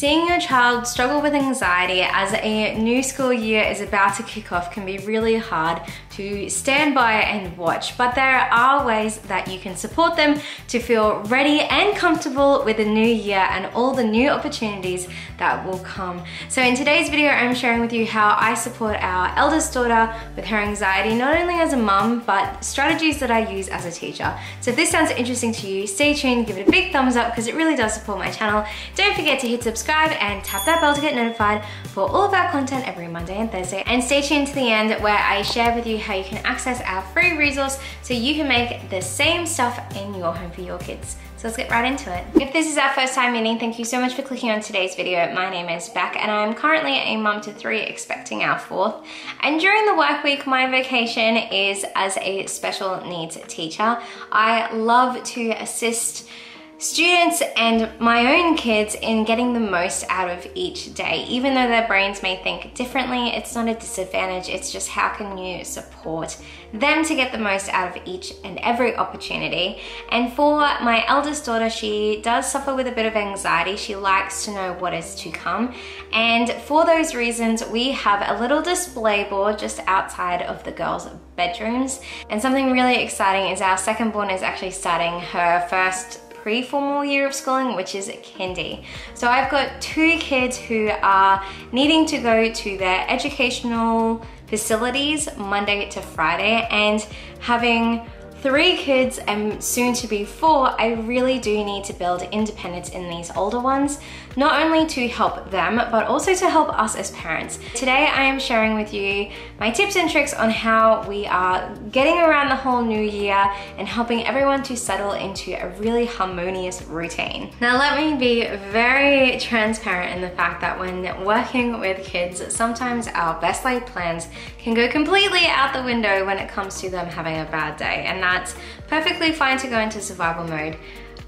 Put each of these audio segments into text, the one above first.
Seeing your child struggle with anxiety as a new school year is about to kick off can be really hard to stand by and watch, but there are ways that you can support them to feel ready and comfortable with the new year and all the new opportunities that will come. So in today's video, I'm sharing with you how I support our eldest daughter with her anxiety, not only as a mum, but strategies that I use as a teacher. So if this sounds interesting to you, stay tuned, give it a big thumbs up because it really does support my channel. Don't forget to hit subscribe and tap that bell to get notified for all of our content every Monday and Thursday. And stay tuned to the end where I share with you how you can access our free resource so you can make the same stuff in your home for your kids. So let's get right into it. If this is our first time meeting, thank you so much for clicking on today's video. My name is Beck and I'm currently a mum to 3 expecting our 4th. And during the work week, my vocation is as a special needs teacher. I love to assist students and my own kids in getting the most out of each day. Even though their brains may think differently, it's not a disadvantage, it's just how can you support them to get the most out of each and every opportunity. And for my eldest daughter, she does suffer with a bit of anxiety. She likes to know what is to come. And for those reasons, we have a little display board just outside of the girls' bedrooms. And something really exciting is our second born is actually starting her first pre-formal year of schooling, which is kindy. So I've got 2 kids who are needing to go to their educational facilities Monday to Friday, and having 3 kids and soon to be 4, I really do need to build independence in these older ones, not only to help them, but also to help us as parents. Today I am sharing with you my tips and tricks on how we are getting around the whole new year and helping everyone to settle into a really harmonious routine. Now let me be very transparent in the fact that when working with kids, sometimes our best laid plans can go completely out the window when it comes to them having a bad day, and that's perfectly fine to go into survival mode.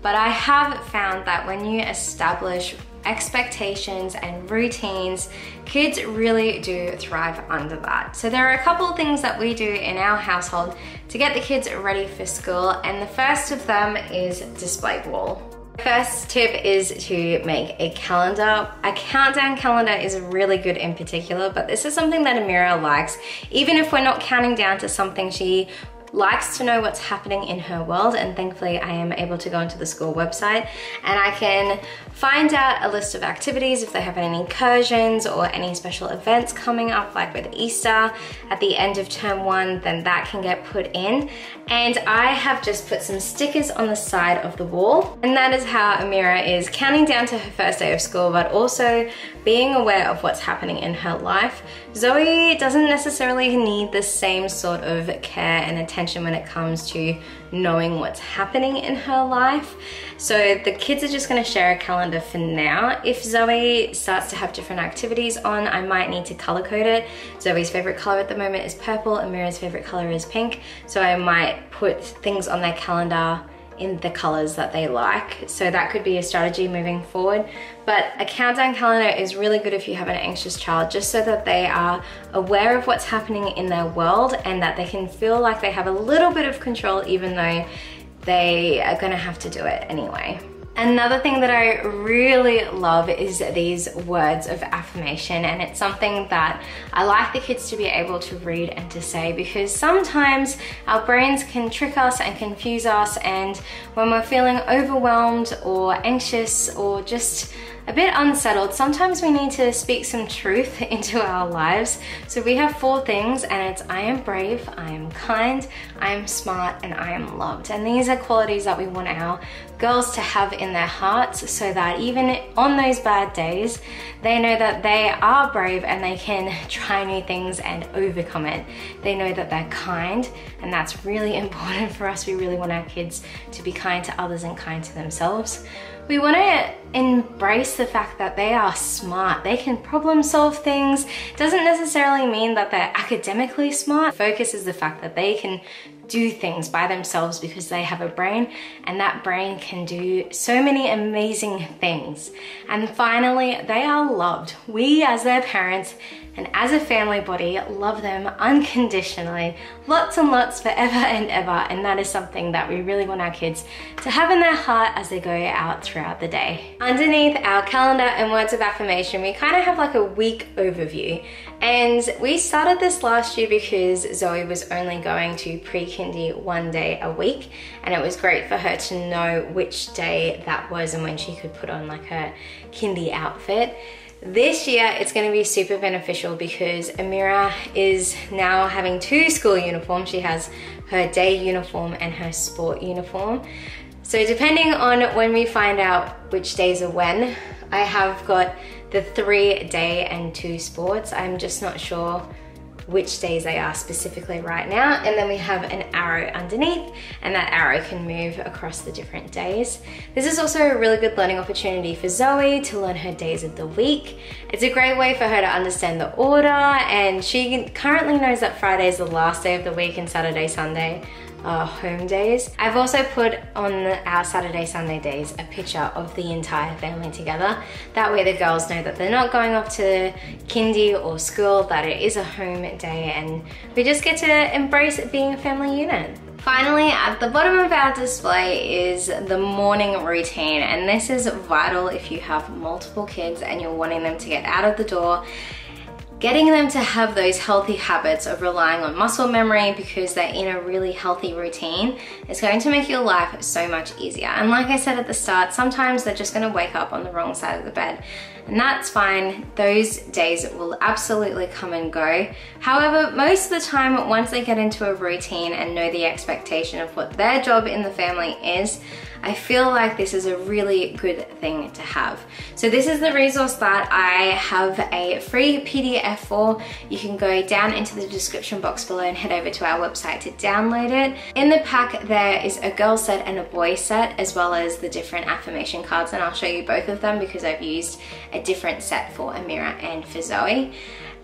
But I have found that when you establish expectations and routines, kids really do thrive under that. So there are a couple of things that we do in our household to get the kids ready for school, and the first of them is display wall. First tip is to make a calendar. A countdown calendar is really good in particular, but this is something that Amira likes. Even if we're not counting down to something, she likes to know what's happening in her world, and thankfully I am able to go onto the school website and I can find out a list of activities if they have any incursions or any special events coming up, like with Easter at the end of term 1, then that can get put in. And I have just put some stickers on the side of the wall, and that is how Amira is counting down to her first day of school, but also being aware of what's happening in her life. Zoe doesn't necessarily need the same sort of care and attention when it comes to knowing what's happening in her life. So the kids are just gonna share a calendar for now. If Zoe starts to have different activities on, I might need to color code it. Zoe's favorite color at the moment is purple, Amira's favorite color is pink. So I might put things on their calendar in the colors that they like. So that could be a strategy moving forward. But a countdown calendar is really good if you have an anxious child, just so that they are aware of what's happening in their world and that they can feel like they have a little bit of control, even though they are gonna have to do it anyway. Another thing that I really love is these words of affirmation, and it's something that I like the kids to be able to read and to say, because sometimes our brains can trick us and confuse us, and when we're feeling overwhelmed or anxious or just a bit unsettled, sometimes we need to speak some truth into our lives. So we have 4 things, and it's I am brave, I am kind, I am smart, and I am loved. And these are qualities that we want our girls to have in their hearts, so that even on those bad days, they know that they are brave and they can try new things and overcome it. They know that they're kind, and that's really important for us. We really want our kids to be kind to others and kind to themselves. We want to embrace the fact that they are smart. They can problem solve things. Doesn't necessarily mean that they're academically smart. Focus is the fact that they can do things by themselves because they have a brain, and that brain can do so many amazing things. And finally, they are loved. We as their parents and as a family body, love them unconditionally, lots and lots, forever and ever. And that is something that we really want our kids to have in their heart as they go out throughout the day. Underneath our calendar and words of affirmation, we kind of have like a week overview. And we started this last year because Zoe was only going to pre-kindy 1 day a week, and it was great for her to know which day that was and when she could put on like her kindy outfit. This year it's going to be super beneficial because Amira is now having 2 school uniforms. She has her day uniform and her sport uniform. So depending on when we find out which days are when, I have got the 3 day and 2 sports. I'm just not sure which days they are specifically right now. And then we have an arrow underneath, and that arrow can move across the different days. This is also a really good learning opportunity for Zoe to learn her days of the week. It's a great way for her to understand the order, and she currently knows that Friday is the last day of the week and Saturday, Sunday are home days. I've also put on our Saturday, Sunday days a picture of the entire family together. That way the girls know that they're not going off to kindy or school, that it is a home day, and we just get to embrace it being a family unit. Finally, at the bottom of our display is the morning routine, and this is vital if you have multiple kids and you're wanting them to get out of the door. Getting them to have those healthy habits of relying on muscle memory because they're in a really healthy routine is going to make your life so much easier. And like I said at the start, sometimes they're just going to wake up on the wrong side of the bed. And that's fine. Those days will absolutely come and go. However, most of the time, once they get into a routine and know the expectation of what their job in the family is, I feel like this is a really good thing to have. So this is the resource that I have a free PDF for. You can go down into the description box below and head over to our website to download it. In the pack there is a girl set and a boy set, as well as the different affirmation cards, and I'll show you both of them because I've used a different set for Amira and for Zoe.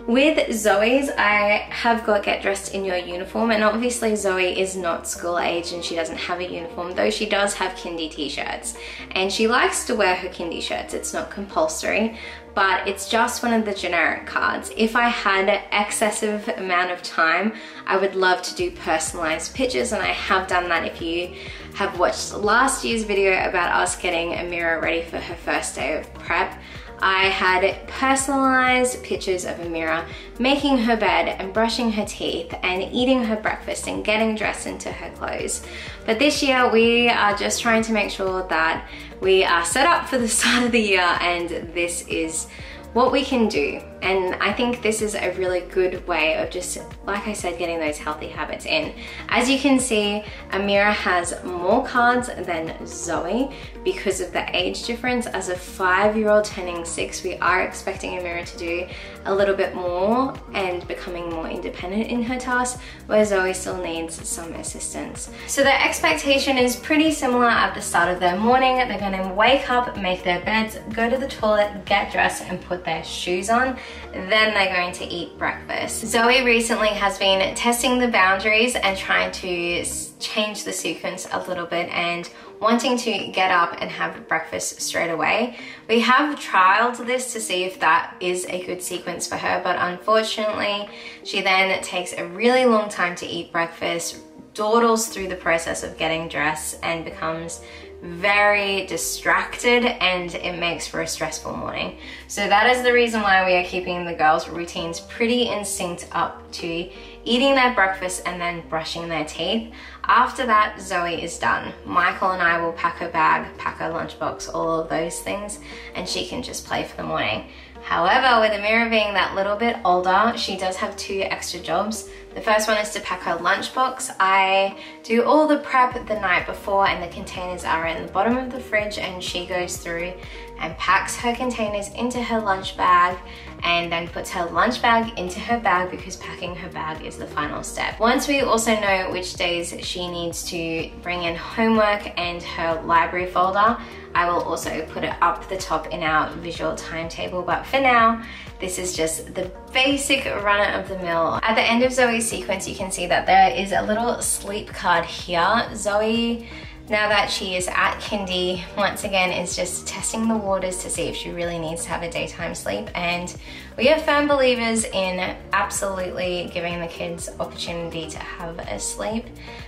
With Zoe's, I have got get dressed in your uniform, and obviously Zoe is not school age and she doesn't have a uniform, though she does have kindy t-shirts, and she likes to wear her kindy shirts. It's not compulsory, but it's just one of the generic cards. If I had an excessive amount of time, I would love to do personalized pictures, and I have done that. If you have watched last year's video about us getting Amira ready for her first day of prep, I had personalized pictures of Amira making her bed and brushing her teeth and eating her breakfast and getting dressed into her clothes. But this year we are just trying to make sure that we are set up for the start of the year, and this is what we can do. And I think this is a really good way of just, like I said, getting those healthy habits in. As you can see, Amira has more cards than Zoe because of the age difference. As a 5-year-old turning 6, we are expecting Amira to do a little bit more and becoming more independent in her tasks, where Zoe still needs some assistance. So the expectation is pretty similar at the start of their morning. They're going to wake up, make their beds, go to the toilet, get dressed and put their shoes on. Then they're going to eat breakfast. Zoe recently has been testing the boundaries and trying to change the sequence a little bit and wanting to get up and have breakfast straight away. We have trialed this to see if that is a good sequence for her, but unfortunately she then takes a really long time to eat breakfast, dawdles through the process of getting dressed, and becomes very distracted, and it makes for a stressful morning. So that is the reason why we are keeping the girls' routines pretty in sync up to eating their breakfast and then brushing their teeth. After that, Zoe is done. Michael and I will pack her bag, pack her lunchbox, all of those things, and she can just play for the morning. However, with Amira being that little bit older, she does have 2 extra jobs. The first one is to pack her lunchbox. I do all the prep the night before, and the containers are in the bottom of the fridge, and she goes through and packs her containers into her lunch bag and then puts her lunch bag into her bag, because packing her bag is the final step. Once we also know which days she needs to bring in homework and her library folder, I will also put it up the top in our visual timetable. But for now, this is just the basic run-of-the-mill. At the end of Zoe's sequence, you can see that there is a little sleep card here. Zoe now that she is at kindy, once again is just testing the waters to see if she really needs to have a daytime sleep. And we are firm believers in absolutely giving the kids opportunity to have a sleep.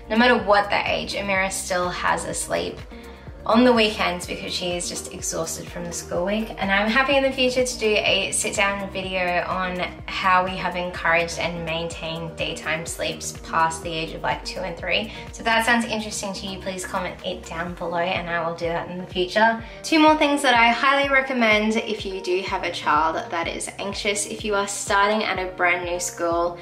No matter what the age, Amira still has a sleep on the weekends because she is just exhausted from the school week. And I'm happy in the future to do a sit-down video on how we have encouraged and maintained daytime sleeps past the age of like 2 and 3. So if that sounds interesting to you, please comment it down below and I will do that in the future. 2 more things that I highly recommend if you do have a child that is anxious. If you are starting at a brand new school,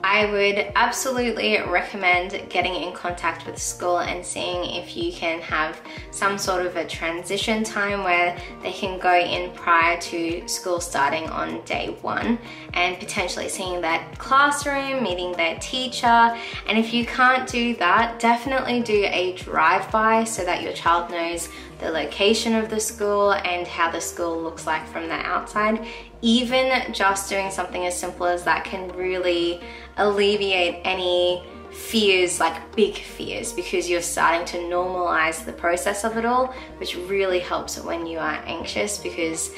I would absolutely recommend getting in contact with school and seeing if you can have some sort of a transition time where they can go in prior to school starting on day 1 and potentially seeing that classroom, meeting their teacher. And if you can't do that, definitely do a drive-by so that your child knows the location of the school and how the school looks like from the outside. Even just doing something as simple as that can really alleviate any fears, like big fears, because you're starting to normalize the process of it all, which really helps when you are anxious. Because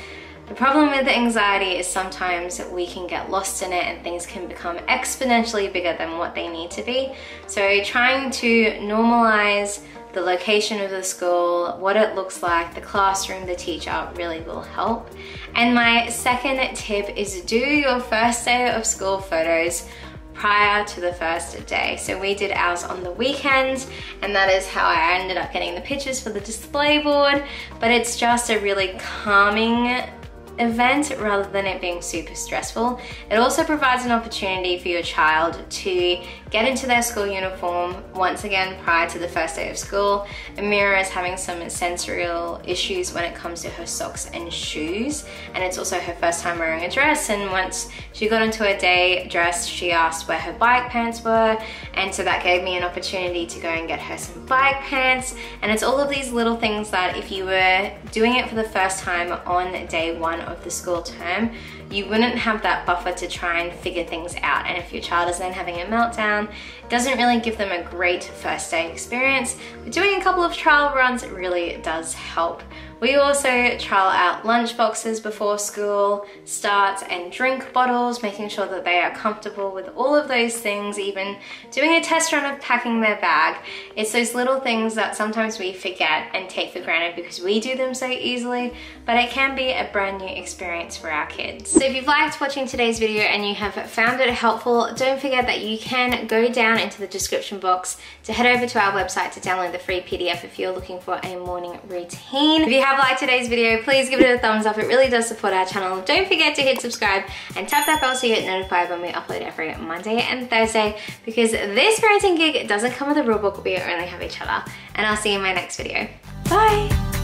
the problem with anxiety is sometimes we can get lost in it and things can become exponentially bigger than what they need to be. So trying to normalize the location of the school, what it looks like, the classroom, the teacher really will help. And my second tip is do your first day of school photos prior to the first day. So we did ours on the weekend, and that is how I ended up getting the pictures for the display board. But it's just a really calming event rather than it being super stressful. It also provides an opportunity for your child to get into their school uniform once again prior to the first day of school. Amira is having some sensorial issues when it comes to her socks and shoes, and it's also her first time wearing a dress, and once she got into a day dress she asked where her bike pants were, and so that gave me an opportunity to go and get her some bike pants. And it's all of these little things that if you were doing it for the first time on day 1 of the school term, you wouldn't have that buffer to try and figure things out. And if your child is then having a meltdown, it doesn't really give them a great first day experience. But doing a couple of trial runs really does help. We also trial out lunch boxes before school starts and drink bottles, making sure that they are comfortable with all of those things, even doing a test run of packing their bag. It's those little things that sometimes we forget and take for granted because we do them so easily, but it can be a brand new experience for our kids. So if you've liked watching today's video and you have found it helpful, don't forget that you can go down into the description box to head over to our website to download the free PDF if you're looking for a morning routine. If you have liked today's video, please give it a thumbs up. It really does support our channel. Don't forget to hit subscribe and tap that bell so you get notified when we upload every Monday and Thursday, because this parenting gig doesn't come with a rule book. We only have each other. And I'll see you in my next video. Bye!